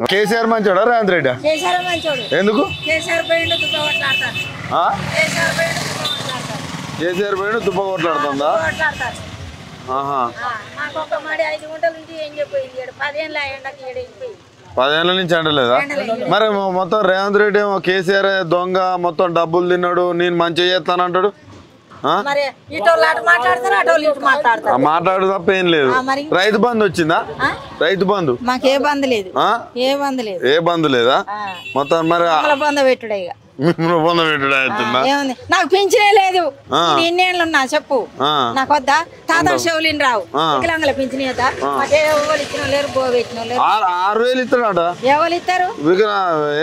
కేసీఆర్ మంచోడా రేవంత్ రెడ్డి? ఎందుకు? కేసీఆర్ పోయిన దుబ్బ కొట్లాడుతుందా? 10 ఏళ్ళ నుంచి అంటలేదా? మరి మొత్తం రేవంత్ రెడ్డి ఏమో కేసీఆర్ దొంగ, మొత్తం డబ్బులు తిన్నాడు, నేను మంచిగా చేస్తానంటాడు. మాట్లాడు తప్ప ఏం లేదు. రైతు బంధు వచ్చిందా? రైతు బంధు మాకే బంధు లేదు. ఏ బంధు లేదా? మొత్తం మరి బంధు పెట్టుడే అవుతుందా? నాకు పెంచినే లేదు. ఎన్నేళ్ళు ఉన్నా చెప్పు, నాకు వద్దా? తాత షవులిని రావు వికలాంగుల పింఛన్ ఇద్దా? ఎవరు ఇచ్చిన లేరు, బో పెట్టిన లేరు. 6000 ఇస్తాడట. ఎవరు ఇస్తారు?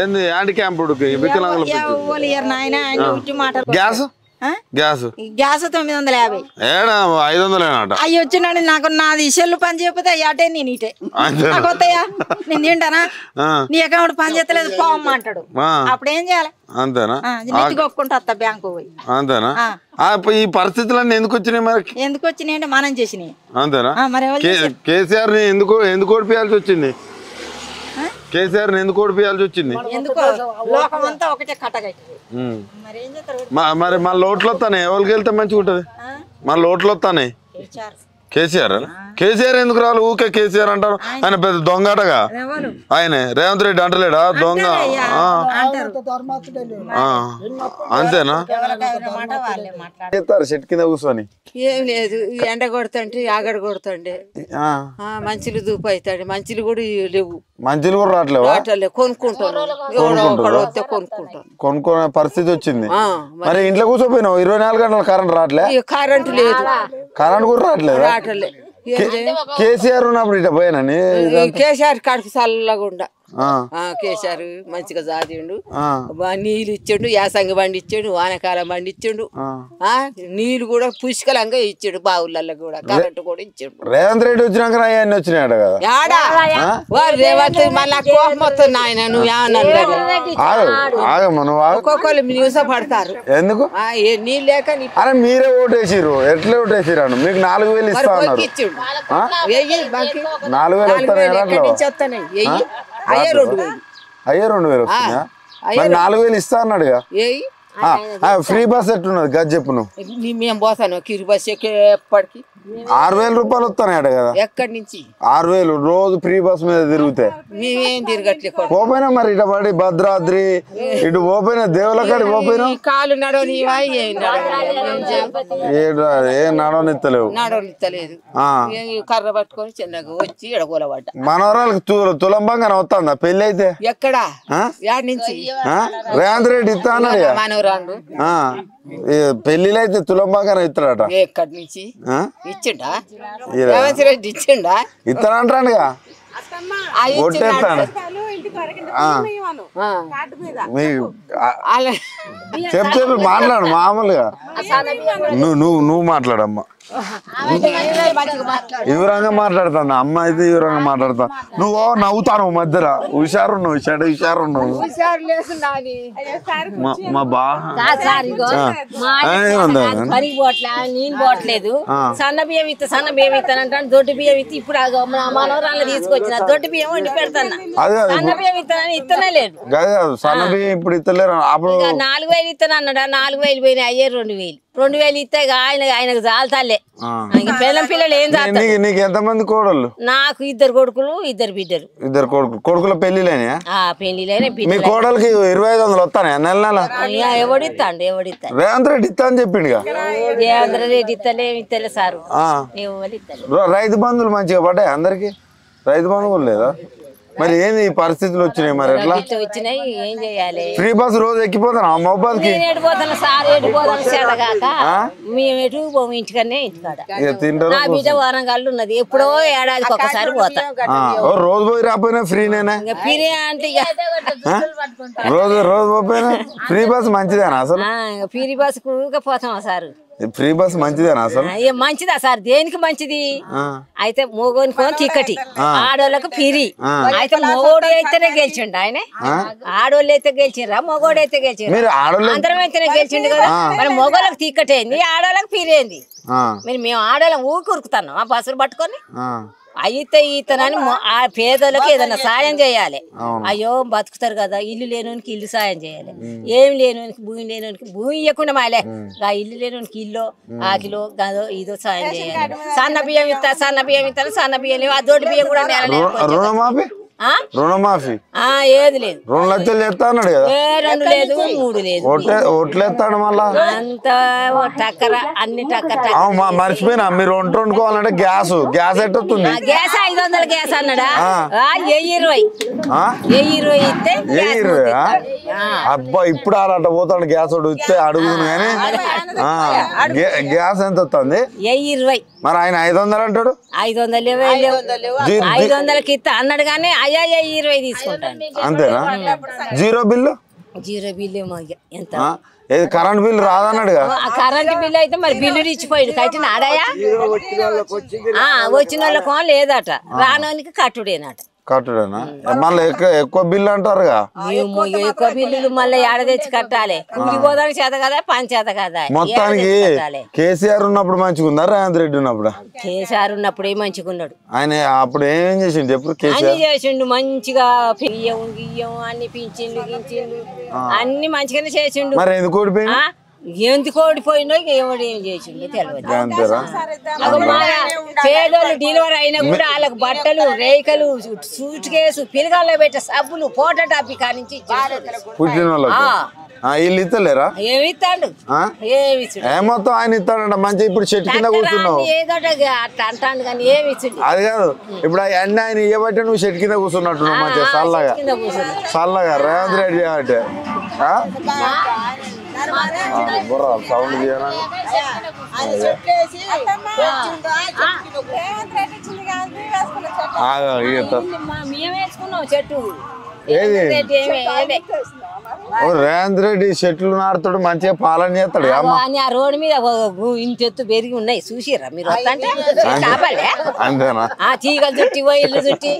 ఏంది యాంటీ క్యాంపుడు వికలాంగుల ఎవరు ఇయ్యరు నాయన. ఆయన ఉట్టి మాటలు. Gas gas 950. 500 అవి వచ్చినాడు. నాకు నాది సెల్లు పని చేయకపోతే అటే నేను ఇటే నాకు వస్తాయా? నేను తింటానా? నీ అకౌంట్ పని చేస్తలేదు పోవమ్మ అంటాడు. అప్పుడు ఏం చేయాలి? అంతేనా? కొట్టుకుంటా వస్తా బ్యాంకు పోయి. అంతేనా? ఈ పరిస్థితులన్నీ ఎందుకు వచ్చినాయి? మరి ఎందుకు వచ్చినాయి అంటే మనం చేసినాయి. అంతేనా? మరి కేసీఆర్ ని ఎందుకు ఓడిపోయాల్సి వచ్చింది? కేసీఆర్ ని ఎందుకు ఓడిపోయాల్సి వచ్చింది? లోకం అంతా ఒకటే కట్టగట్టి. మరి మన లోట్లు వస్తానే ఎవరికి వెళ్తే మంచిగా ఉంటది? మన లోట్లు వస్తానే కేసీఆర్. కేసీఆర్ ఎందుకు రావాలి? ఊకే కేసీఆర్ అంటారు. ఆయన పెద్ద దొంగటగా. ఆయన రేవంత్ రెడ్డి అంటలేడా దొంగ? అంతేనా? చెట్టు కింద కూర్చొని ఏం లేదు. ఎండ కొడుతుంటే ఆగడ కొడుతుండే మంచిలు దూపు అవుతాడు. మంచిలు కూడా లేవు. మంచిలు కూడా రావట్లేవు. కొనుక్కుంటాను. కొనుక్కునే పరిస్థితి వచ్చింది. మరి ఇంట్లో కూర్చోపోయినావు 24 గంటలు కరెంట్ రావట్లే? కరెంట్ లేదు. కరెంట్ కూడా రావట్లేదు. కేసీఆర్ ఉన్నప్పుడు ఇట్లా పోయానని. కేసీఆర్ కాడికి చల్లగుండా కేసీఆర్ మంచిగా సాధిండు. నీళ్ళు ఇచ్చాడు, యాసంగి బండి ఇచ్చాడు, వానకాలం బండి ఇచ్చాడు. నీళ్లు కూడా పుష్కలంగా ఇచ్చాడు. బావులలో కూడా కరెంట్ కూడా ఇచ్చాడు. రేవంత్ రెడ్డి వచ్చినాక అన్ని వచ్చినాయట కదా? రేవంత్ మళ్ళా కోపం వస్తుంది. ఆయన నువ్వు ఒక్కొక్కరు న్యూస్ పడతారు. ఎందుకు? నీళ్ళు లేక అరే మీరే ఓటేసిరు. ఎట్లా ఓటేసిరు? మీకు 4000 ఇస్తా ఉన్నారు. ఇచ్చాడు. 4000 వస్తాయి. అయ్యే 2000 వస్తున్నాయా? 4000 ఇస్తా అన్నాడుగా. ఫ్రీ బస్ ఎట్టున్నది గది చెప్పు నువ్వు. మేము పోతాను కిరి బస్ ఎప్పటికి 6000 రూపాయలు వస్తానట కదా? ఎక్కడి నుంచి 6000 రోజు ఫ్రీ బస్ మీద తిరుగుతే? మేమేం తిరగట్లే. పోపోయినా మరి ఇటు పడి భద్రాద్రి ఇటు పోపోయినా దేవుల కాడికి పోపోయినా కాలు నడవనివా? ఏం నడవనిత్తలేవు. నడవనిత్తలేదు. కర్ర పట్టుకొని చిన్నగా వచ్చి ఎడగోలబడ్డ. మనవరాలకు తులంబంగా వస్తుందా పెళ్లి అయితే? ఎక్కడా? యాడ్ నుంచి రేవంత్ రెడ్డి ఇస్తా అన్నాడు. మనవరాండు పెళ్లిలో అయితే తులంబంగా ఇస్తాడట. ఎక్కడి నుంచి ఇచ్చిండా? రేవంత్ రెడ్డి ఇచ్చిండా? ఇస్తానంటాడుగా. కొట్టేస్తాను చెప్పు మాట్లాడు మామూలుగా. నువ్వు మాట్లాడమ్మా. వివరంగా మాట్లాడుతాను అమ్మ అయితే వివరంగా మాట్లాడతా. నువ్వు నవ్వుతాను మధ్యలో. హుషారు నువ్వు హుషారు నువ్వు. మా పనికి పోట్లే, నేను పోవట్లేదు. సన్న బియ్యం ఇస్తా, సన్న బియ్యం ఇస్తానంటాను. దొడ్డు బియ్యం ఇస్తే ఇప్పుడు మనవరాళ్ళు తీసుకొచ్చిన దొడ్డు బియ్యం వండి పెడతాను. సన్న బియ్యం ఇస్తానని ఇస్తనే లేదు. సన్న బియ్యం ఇప్పుడు ఇస్తలేరు. 4000 ఇస్తాను అన్నాడా? 4000 పోయినాయి. అయ్యే 2000 ఇస్తే ఆయనకు జాలతాలే. పిల్లలు ఏం చేస్తారు? నీకు ఎంతమంది కోడళ్ళు? నాకు 2 కొడుకులు 2 బిడ్డలు. 2 కొడుకుల పెళ్లిలేనా? పెళ్లిలేనే. మీ కోడలికి 2500 వస్తానే నెల నెల? ఎవడిస్తాడు? రేవంత్ రెడ్డి ఇస్తా అని చెప్పిండు. రేవంత్ రెడ్డి ఇస్తలే సారు. రైతు బంధువులు మంచిగా పడ్డాయి అందరికి? రైతు బంధువు కూడా లేదా? మరి ఏంది ఈ పరిస్థితులు వచ్చినాయి? మరి ఎట్లా వచ్చినాయి? ఏం చేయాలి? ఫ్రీ బస్ రోజు ఎక్కిపోతాను మొబైల్ కి. మేము ఎటు పోము, ఇంటికనే ఇంటికాడ. నా బిడ్డ వరంగల్ ఉన్నది. ఎప్పుడో ఏడాదికి ఒకసారి పోతా. రోజు పోయి రాపోయినా ఫ్రీనేనా? ఫ్రీ అంటే రోజు పోయినా ఫ్రీ బస్ మంచిదేనా అసలు? ఫ్రీ బస్ కు పోతాం సార్. ఫ్రీ బస్ మంచిదేనా అసలు? మంచిదా సార్? దేనికి మంచిది? అయితే మోగోనికి టికెట్, ఆడోళ్ళకు ఫ్రీ. అయితే మొగోడు అయితేనే గెలిచిండు ఆయన. ఆడోళ్ళు అయితే గెలిచిండ్రా? మొగోడు అయితే గెలిచిండ్రు? అందరం అయితేనే గెలిచిండు కదా. మరి మొగోళ్ళకి టికెట్ ఏంది, ఆడోళ్ళకి ఫ్రీ ఏంది? మేము ఆడోళ్ళం ఊరికి ఉరుకుతున్నాం ఆ బస్సులు పట్టుకొని. అయితే ఈతనని ఆ పేదలకు ఏదైనా సాయం చేయాలి. అయ్యో బతుకుతారు కదా, ఇల్లు లేనోనికి ఇల్లు సాయం చేయాలి, ఏం లేనోనికి భూమి లేనోనికి భూమి ఇవ్వకుండా మాలే, ఆ ఇల్లు లేనోనికి ఇల్లు ఆకిలో గదో ఇదో సాయం చేయాలి. సన్న బియ్యం ఇస్తారు, సన్న బియ్యం ఇస్తారు, సన్న బియ్యం లేవు, ఆ దొడ్డు బియ్యం కూడా రుణమాఫీ రుణమాఫీ ఏది లేదు. 2 లక్షలు చేస్తా అన్నాడు కదా, 2 లేదు 3 లేదు, ఒట్లేస్తాడు మళ్ళా అంత టక్కర అన్ని టక్కర. మర్చిపోయినా మీరు వంట వండుకోవాలంటే గ్యాస్ ఎట్టొస్తుంది? గ్యాస్ 500 గ్యాస్ అన్నాడా, 1020 ఇస్తే 1020. అబ్బా ఇప్పుడు ఆడట పోతాడు గ్యాస్ ఇస్తే అడుగుతుంది కానీ గ్యాస్ ఎంత వస్తుంది? 1020. మరి ఆయన 500 అంటాడు. 500 500కి ఇస్తా అన్నాడు కానీ అయ్యా 20 తీసుకుంటాను. అంతేనా? జీరో బిల్లు ఎంత? ఏది కరెంట్ బిల్లు రాదన్నాడుగా. కరెంట్ బిల్లు అయితే మరి బిల్లు ఇచ్చిపోయాడు కట్టిన ఆడాయా, వచ్చిన వాళ్ళకు లేదట, రానోనికి కట్టుడేనట. కట్టుడేనా? మళ్ళీ ఎక్కువ బిల్లు అంటారుగా. ఎక్కువ బిల్లులు మళ్ళీ ఏడ తెచ్చి కట్టాలి, కూలి పోదానికి చేత కదా, పని చేత కదా. మొత్తానికి కేసీఆర్ ఉన్నప్పుడు మంచిగుందా, రేవంత్ రెడ్డి ఉన్నప్పుడు? కేసీఆర్ ఉన్నప్పుడే మంచిగున్నాడు. ఆయన అప్పుడు ఏం చేసిండు చెప్పు? అన్ని చేసిండు మంచిగా, పియ్యం గియ్యం అన్ని పింఛన్లు గించిండు అన్ని మంచిగానే చేసిండు. మరి ఎందుకు ఓడిపోయింది? ఎందుకు ఓడిపోయినో ఎవడు ఏం చేసిండో తెలియదు. పేదోళ్ళు డెలివరీ అయినా కూడా వాళ్ళకి బట్టలు రేఖలు సూట్ కేసు పిల్లగాళ్ళ పెట్టే సబ్బులు ఫోటో టాపీ కానించి పుట్టిన వీళ్ళు ఇస్తలేరా? ఏమి ఇస్తాడు, మొత్తం ఆయన ఇస్తాడంట మంచి. ఇప్పుడు చెట్టు కింద కూర్చున్నావు అట్లా అంటాడు కానీ ఏమి ఇచ్చిండు? అది కాదు, ఇప్పుడు అవన్నీ ఆయన ఇవ్వబట్టే నువ్వు చెట్టు కింద కూర్చున్నట్టు మంచిగా చల్లగా రేవంత్ రెడ్డి అంటే సౌండ్ చేయనా? చెట్టు రేవంత్ రెడ్డి చెట్లు నాడుతాడు, మంచిగా పాలన చేస్తాడు. ఆ రోడ్డు మీద ఇంత ఎత్తు పెరిగి ఉన్నాయి చూసిరా మీరు? అంతేనా? తీగలు చుట్టి ఇల్లు చుట్టి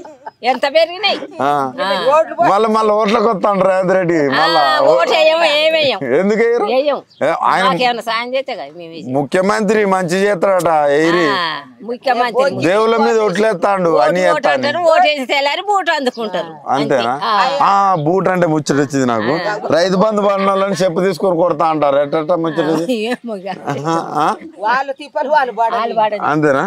ఎంత పెరిగినాయి. మళ్ళీ ఓట్లకు వస్తాడు రేవంత్ రెడ్డి. ఎందుకు ఆయన సాయం చేస్తే ముఖ్యమంత్రి మంచి చేస్తాడట. ముఖ్యమంత్రి దేవుళ్ళ మీద ఓట్లేస్తాడు అని ఓటేసి బూట అందుకుంటారు. అంతేనా? బూట్ అంటే ముచ్చట వచ్చింది నాకు. రైతు బంధు పడిన వాళ్ళని చెప్పు తీసుకొని కొడతా అంటారు. ఎట్ట ముచ్చట? అంతేనా?